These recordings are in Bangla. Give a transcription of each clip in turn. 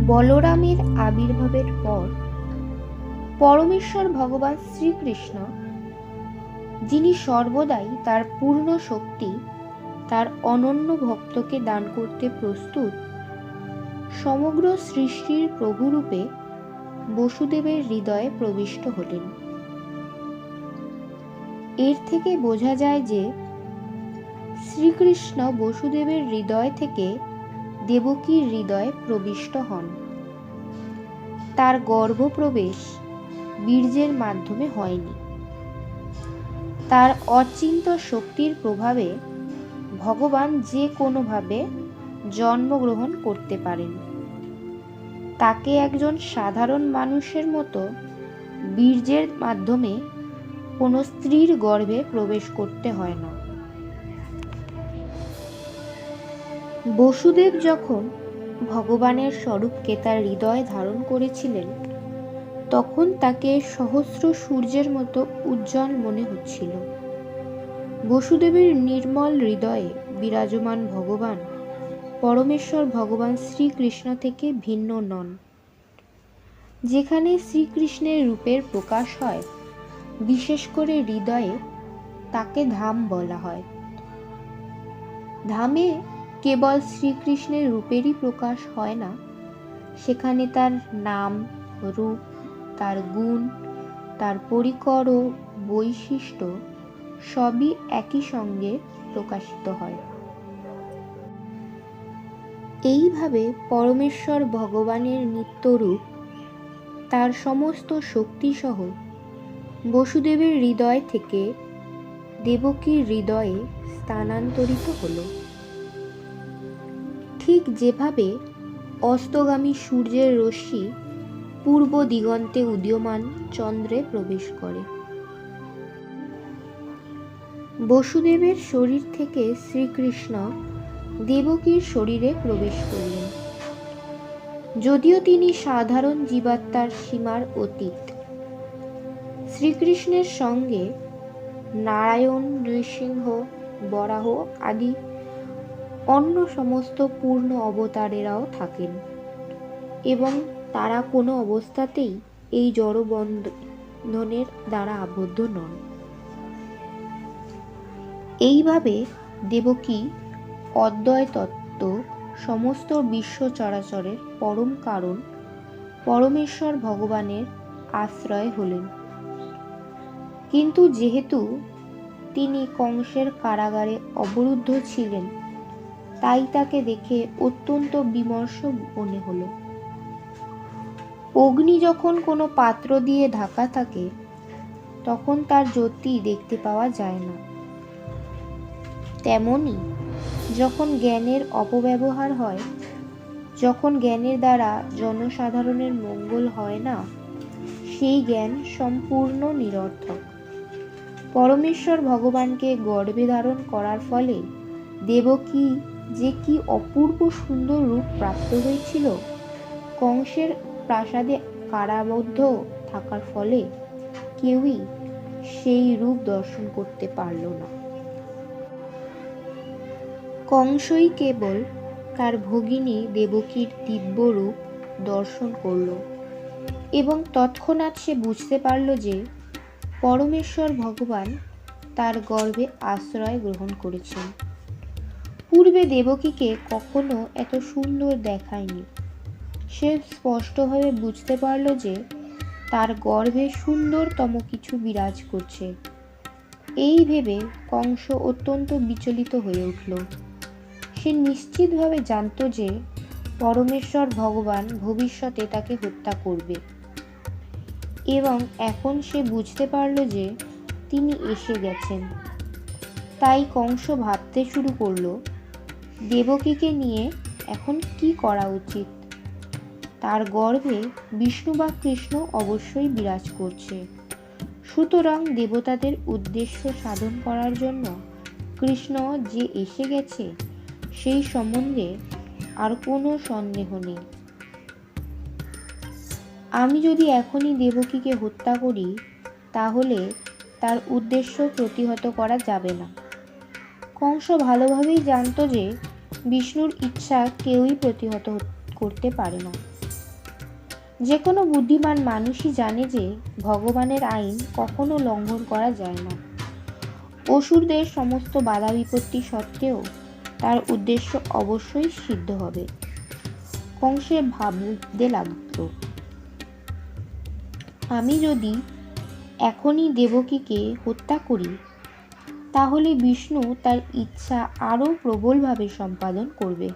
বলরামের আবির্ভাবের পর পরমেশ্বর ভগবান শ্রীকৃষ্ণ, যিনি সর্বদাই তার পূর্ণ শক্তি তার অনন্য ভক্তকে দান করতে প্রস্তুত, সমগ্র সৃষ্টির প্রভুরূপে বসুদেবের হৃদয়ে প্রবিষ্ট হলেন। এর থেকে বোঝা যায় যে শ্রীকৃষ্ণ বসুদেবের হৃদয় থেকে দেবকীর হৃদয়ে প্রবিষ্ট হন। তার গর্ভপ্রবেশ বীর্যের মাধ্যমে হয়নি। তার অচিন্ত শক্তির প্রভাবে ভগবান যে কোনোভাবে জন্মগ্রহণ করতে পারেন। তাকে একজন সাধারণ মানুষের মতো বীর্যের মাধ্যমে কোনো স্ত্রীর গর্ভে প্রবেশ করতে হয় না। বসুদেব যখন ভগবানের স্বরূপকে তার হৃদয়ে ধারণ করেছিলেন, তখন তাকে সহস্র সূর্যের মতো উজ্জ্বল মনে হচ্ছিল। বসুদেবের নির্মল হৃদয়ে বিরাজমান ভগবান পরমেশ্বর ভগবান শ্রীকৃষ্ণ থেকে ভিন্ন নন। যেখানে শ্রীকৃষ্ণের রূপের প্রকাশ হয়, বিশেষ করে হৃদয়ে, তাকে ধাম বলা হয়। ধামে কেবল শ্রীকৃষ্ণের রূপেরই প্রকাশ হয় না, সেখানে তার নাম, রূপ, তার গুণ, তার পরিকর ও বৈশিষ্ট্য সবই একই সঙ্গে প্রকাশিত হয়। এইভাবে পরমেশ্বর ভগবানের নিত্যরূপ তার সমস্ত শক্তিসহ বসুদেবের হৃদয় থেকে দেবকীর হৃদয়ে স্থানান্তরিত হল। ঠিক যেভাবে অস্তগামী সূর্যের রশ্মি পূর্ব দিগন্তে উদীয়মান চন্দ্রে প্রবেশ করে। বসুদেবের শরীর থেকে শ্রীকৃষ্ণ দেবকীর শরীরে প্রবেশ করলেন। যদিও তিনি সাধারণ জীবাত্মার সীমার অতীত, শ্রীকৃষ্ণের সঙ্গে নারায়ণ, নৃসিংহ, বরাহ আদি অন্য সমস্ত পূর্ণ অবতারেরাও থাকেন এবং তারা কোনো অবস্থাতেই এই জড় বন্ধনের দ্বারা আবদ্ধ নন। এইভাবে দেবকী অদ্বয় তত্ত্ব, সমস্ত বিশ্ব চরাচরের পরম কারণ পরমেশ্বর ভগবানের আশ্রয় হলেন। কিন্তু যেহেতু তিনি কংসের কারাগারে অবরুদ্ধ ছিলেন, তাই তাকে দেখে অত্যন্ত বিমর্ষ মনে হলো। অগ্নি যখন কোনো পাত্র দিয়ে ঢাকা থাকে, তখন তার জ্যোতি দেখতে পাওয়া যায় না। তেমনি যখন জ্ঞানের অপব্যবহার হয়, যখন জ্ঞানের দ্বারা জনসাধারণের মঙ্গল হয় না, সেই জ্ঞান সম্পূর্ণ নিরর্থক। পরমেশ্বর ভগবানকে গর্ভে ধারণ করার ফলে দেবকী যে কি অপূর্ব সুন্দর রূপ প্রাপ্ত হয়েছিল, কংসের প্রাসাদে কারাবদ্ধ থাকার ফলে কেউই সেই রূপ দর্শন করতে পারল না। কংসই কেবল তার ভগিনী দেবকীর দিব্য রূপ দর্শন করল এবং তৎক্ষণাৎ সে বুঝতে পারল যে পরমেশ্বর ভগবান তার গর্ভে আশ্রয় গ্রহণ করেছেন। পূর্বে দেবকীকে কখনো এত সুন্দর দেখায়নি। সে স্পষ্টভাবে বুঝতে পারল যে তার গর্ভে সুন্দরতম কিছু বিরাজ করছে। এই ভেবে কংস অত্যন্ত বিচলিত হয়ে উঠল। সে নিশ্চিতভাবে জানত যে পরমেশ্বর ভগবান ভবিষ্যতে তাকে হত্যা করবে এবং এখন সে বুঝতে পারল যে তিনি এসে গেছেন। তাই কংস ভাবতে শুরু করল, দেবকীকে নিয়ে এখন কি করা উচিত। তার গর্ভে বিষ্ণু বা কৃষ্ণ অবশ্যই বিরাজ করছে, সুতরাং দেবতাদের উদ্দেশ্য সাধন করার জন্য কৃষ্ণ যে এসে গেছে সেই সম্বন্ধে আর কোনো সন্দেহ নেই। আমি যদি এখনই দেবকীকে হত্যা করি, তাহলে তার উদ্দেশ্য প্রতিহত করা যাবে না। কংস ভালোভাবেই জানত যে বিষ্ণুর ইচ্ছা কেউই প্রতিহত করতে পারে না। যে কোনো বুদ্ধিমান মানুষই জানে যে ভগবানের আইন কখনো লঙ্ঘন করা যায় না। অসুরদের সমস্ত বাধা বিপত্তি সত্ত্বেও তার উদ্দেশ্য অবশ্যই সিদ্ধ হবে। কংসের ভাবতে লাগলো, আমি যদি এখনই দেবকীকে হত্যা করি তাহলে বিষ্ণু তার ইচ্ছা আরও প্রবলভাবে সম্পাদন করবে।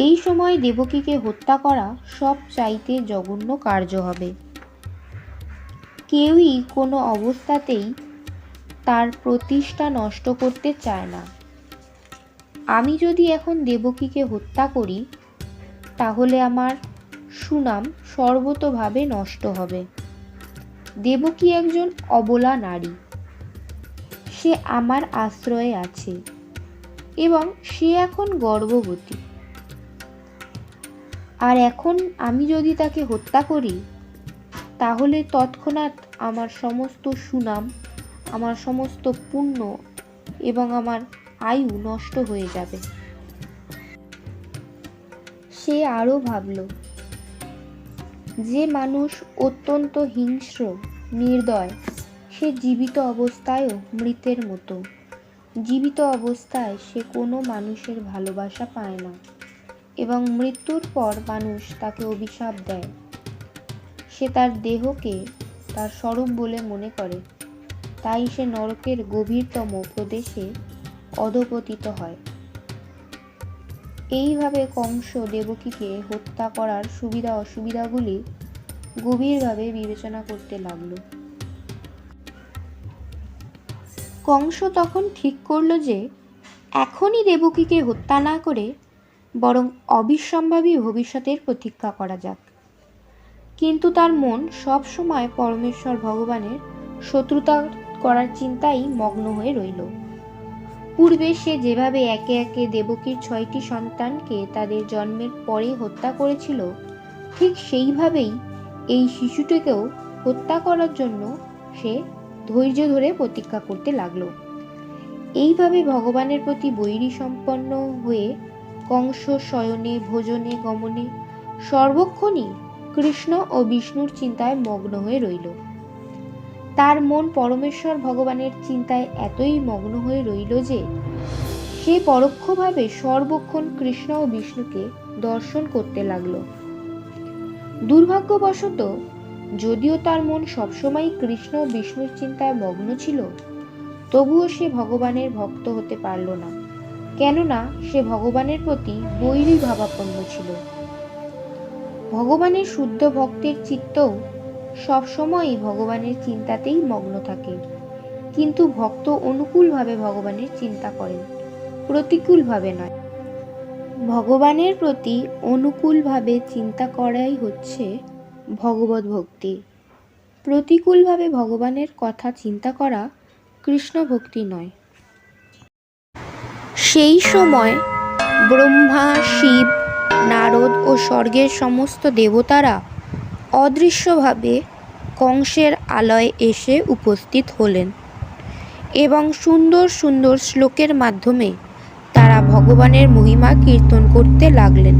এই সময় দেবকীকে হত্যা করা সব চাইতে জঘন্য কার্য হবে। কেউই কোনো অবস্থাতেই তার প্রতিষ্ঠা নষ্ট করতে চায় না। আমি যদি এখন দেবকীকে হত্যা করি তাহলে আমার সুনাম সর্বতোভাবে নষ্ট হবে। দেবকী একজন অবলা নারী, সে আমার আশ্রয়ে আছে এবং সে এখন গর্ভবতী। আর এখন আমি যদি তাকে হত্যা করি তাহলে তৎক্ষণাৎ আমার সমস্ত সুনাম, আমার সমস্ত পুণ্য এবং আমার আয়ু নষ্ট হয়ে যাবে। সে আরও ভাবল, যে মানুষ অত্যন্ত হিংস্র নির্দয়, সে জীবিত অবস্থায়ও মৃতের মতো। জীবিত অবস্থায় সে কোনো মানুষের ভালোবাসা পায় না এবং মৃত্যুর পর মানুষ তাকে অভিশাপ দেয়। সে তার দেহকে তার স্বরূপ বলে মনে করে, তাই সে নরকের গভীরতম প্রদেশে অধঃপতিত হয়। এইভাবে কংস দেবকীকে হত্যা করার সুবিধা অসুবিধাগুলি গভীরভাবে বিবেচনা করতে লাগল। কংস তখন ঠিক করল যে এখনই দেবকীকে হত্যা না করে বরং অবিসম্ভাবী ভবিষ্যতের প্রতীক্ষা করা যাক। কিন্তু তার মন সব সময় পরমেশ্বর ভগবানের শত্রুতা করার চিন্তায় মগ্ন হয়ে রইল। পূর্বে সে যেভাবে একে একে দেবকীর 6টি সন্তানকে তাদের জন্মের পরে হত্যা করেছিল, ঠিক সেইভাবেই এই শিশুটিকেও হত্যা করার জন্য সে ধৈর্য ধরে প্রতীক্ষা করতে লাগলো। এইভাবে ভগবানের প্রতি বৈরী সম্পন্ন হয়ে কংস শয়নে ভোজনে গমনে সর্বক্ষণই কৃষ্ণ ও বিষ্ণুর চিন্তায় মগ্ন হয়ে রইল। তার মন পরমেশ্বর ভগবানের চিন্তায় এতই মগ্ন হয়ে রইল যে সে পরোক্ষভাবে সর্বক্ষণ কৃষ্ণ ও বিষ্ণুকে দর্শন করতে লাগলো। দুর্ভাগ্যবশত যদিও তার মন সবসময় কৃষ্ণ ও বিষ্ণুর চিন্তায় মগ্ন ছিল, তবুও সে ভগবানের ভক্ত হতে পারল না, কেননা সে ভগবানের প্রতি বৈরী ভাবাপন্ন ছিল। ভগবানের শুদ্ধ ভক্তের চিত্তও সবসময়ই ভগবানের চিন্তাতেই মগ্ন থাকে, কিন্তু ভক্ত অনুকূলভাবে ভগবানের চিন্তা করেন, প্রতিকূলভাবে নয়। ভগবানের প্রতি অনুকূলভাবে চিন্তা করাই হচ্ছে ভগবত ভক্তি। প্রতিকূলভাবে ভগবানের কথা চিন্তা করা কৃষ্ণ ভক্তি নয়। সেই সময় ব্রহ্মা, শিব, নারদ ও স্বর্গের সমস্ত দেবতারা অদৃশ্যভাবে কংসের আলয়ে এসে উপস্থিত হলেন এবং সুন্দর সুন্দর শ্লোকের মাধ্যমে তারা ভগবানের মহিমা কীর্তন করতে লাগলেন।